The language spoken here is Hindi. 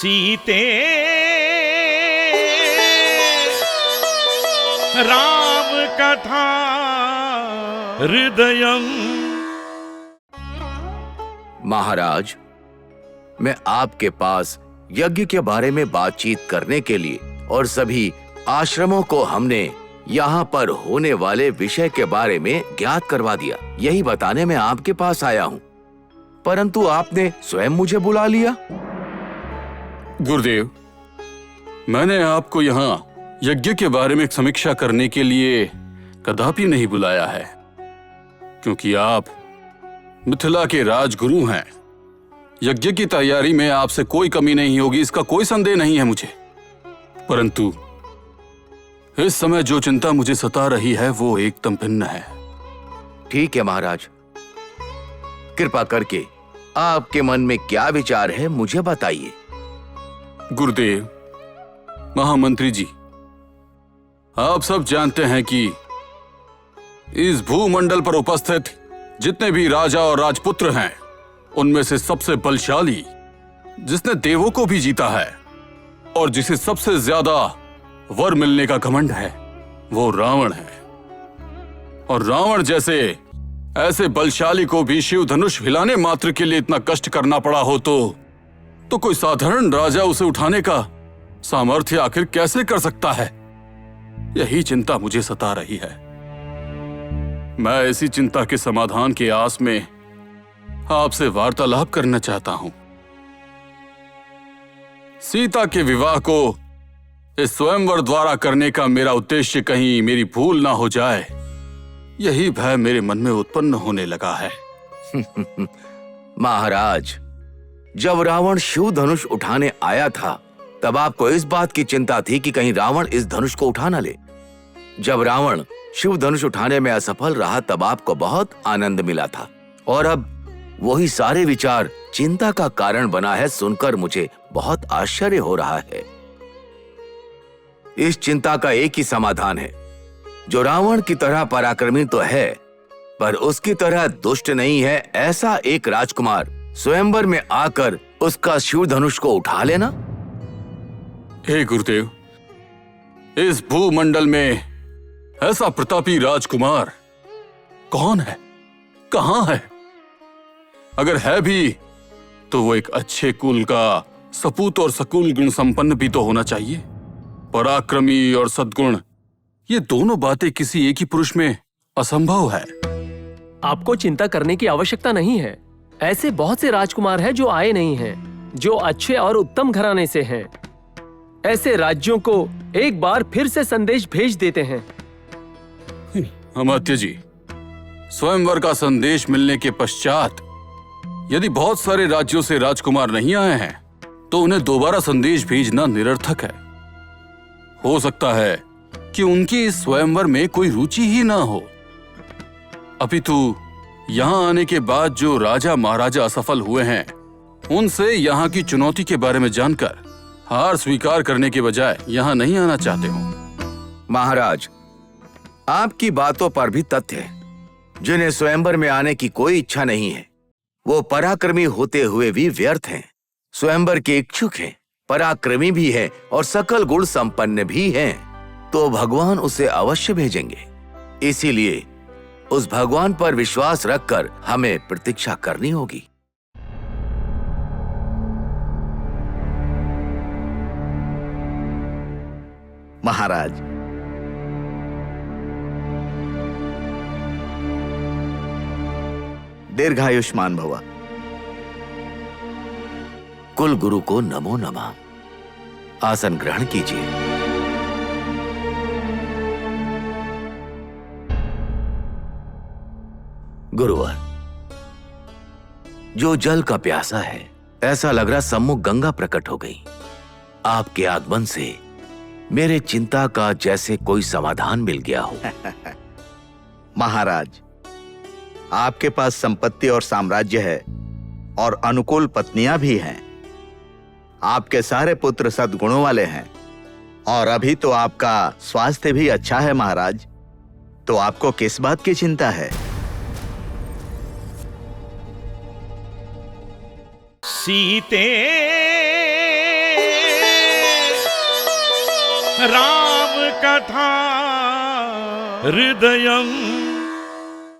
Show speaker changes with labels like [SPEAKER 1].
[SPEAKER 1] सीते राम कथा हृदयम।
[SPEAKER 2] महाराज, मैं आपके पास यज्ञ के बारे में बातचीत करने के लिए और सभी आश्रमों को हमने यहाँ पर होने वाले विषय के बारे में ज्ञात करवा दिया, यही बताने में आपके पास आया हूँ, परंतु आपने स्वयं मुझे बुला लिया।
[SPEAKER 3] गुरुदेव, मैंने आपको यहाँ यज्ञ के बारे में समीक्षा करने के लिए कदापि नहीं बुलाया है, क्योंकि आप मिथिला के राजगुरु हैं। यज्ञ की तैयारी में आपसे कोई कमी नहीं होगी, इसका कोई संदेह नहीं है मुझे। परंतु इस समय जो चिंता मुझे सता रही है वो एकदम भिन्न है।
[SPEAKER 2] ठीक है महाराज, कृपा करके आपके मन में क्या विचार है मुझे बताइए।
[SPEAKER 3] गुरुदेव, महामंत्री जी, आप सब जानते हैं कि इस भूमंडल पर उपस्थित जितने भी राजा और राजपुत्र हैं, उनमें से सबसे बलशाली, जिसने देवों को भी जीता है और जिसे सबसे ज्यादा वर मिलने का घमंड है, वो रावण है। और रावण जैसे ऐसे बलशाली को भी शिव धनुष हिलाने मात्र के लिए इतना कष्ट करना पड़ा हो तो कोई साधारण राजा उसे उठाने का सामर्थ्य आखिर कैसे कर सकता है? यही चिंता मुझे सता रही है। मैं इसी चिंता के समाधान के आस में आपसे वार्तालाप करना चाहता हूं। सीता के विवाह को इस स्वयंवर द्वारा करने का मेरा उद्देश्य कहीं मेरी भूल ना हो जाए, यही भय मेरे मन में उत्पन्न होने लगा है।
[SPEAKER 2] महाराज, जब रावण शिव धनुष उठाने आया था तब आपको इस बात की चिंता थी कि कहीं रावण इस धनुष को उठा न ले। जब रावण शिव धनुष उठाने में असफल रहा तब आपको बहुत आनंद मिला था, और अब वही सारे विचार चिंता का कारण बना है। सुनकर मुझे बहुत आश्चर्य हो रहा है। इस चिंता का एक ही समाधान है। जो रावण की तरह पराक्रमी तो है, पर उसकी तरह दुष्ट नहीं है, ऐसा एक राजकुमार स्वयंवर में आकर उसका शिव धनुष को उठा लेना।
[SPEAKER 3] हे गुरुदेव, इस भूमंडल में ऐसा प्रतापी राजकुमार कौन है, कहां है? अगर है भी तो वो एक अच्छे कुल का सपूत और सकुल गुण संपन्न भी तो होना चाहिए। पराक्रमी और सद्गुण, ये दोनों बातें किसी एक ही पुरुष में असंभव है।
[SPEAKER 4] आपको चिंता करने की आवश्यकता नहीं है। ऐसे बहुत से राजकुमार हैं जो आए नहीं हैं, जो अच्छे और उत्तम घराने से हैं। ऐसे राज्यों को एक बार फिर से संदेश भेज देते हैं।
[SPEAKER 3] अमात्य जी, स्वयंवर का संदेश मिलने के पश्चात यदि बहुत सारे राज्यों से राजकुमार नहीं आए हैं तो उन्हें दोबारा संदेश भेजना निरर्थक है। हो सकता है कि उनकी इस स्वयंवर में कोई रुचि ही ना हो। अपितु यहाँ आने के बाद जो राजा महाराजा असफल हुए हैं, उनसे यहाँ की चुनौती के बारे में जानकर हार स्वीकार करने के बजाय यहाँ नहीं आना चाहते हो।
[SPEAKER 2] महाराज, आपकी बातों पर भी तथ्य है। जिन्हें स्वयंवर में आने की कोई इच्छा नहीं है, वो पराक्रमी होते हुए भी व्यर्थ हैं। स्वयंवर के इच्छुक हैं, पराक्रमी भी हैं और सकल गुण संपन्न भी हैं, तो भगवान उसे अवश्य भेजेंगे। इसीलिए उस भगवान पर विश्वास रखकर हमें प्रतीक्षा करनी होगी।
[SPEAKER 5] महाराज, दीर्घायुष्मान भव।
[SPEAKER 2] कुल गुरु को नमो नमः। आसन ग्रहण कीजिए। गुरुवर, जो जल का प्यासा है, ऐसा लग रहा सम्मुख गंगा प्रकट हो गई। आपके आगमन से मेरे चिंता का जैसे कोई समाधान मिल गया हो।
[SPEAKER 5] महाराज, आपके पास संपत्ति और साम्राज्य है और अनुकूल पत्नियां भी हैं। आपके सारे पुत्र सद्गुणों वाले हैं और अभी तो आपका स्वास्थ्य भी अच्छा है महाराज, तो आपको किस बात की चिंता है?
[SPEAKER 1] सीते राम कथा हृदयं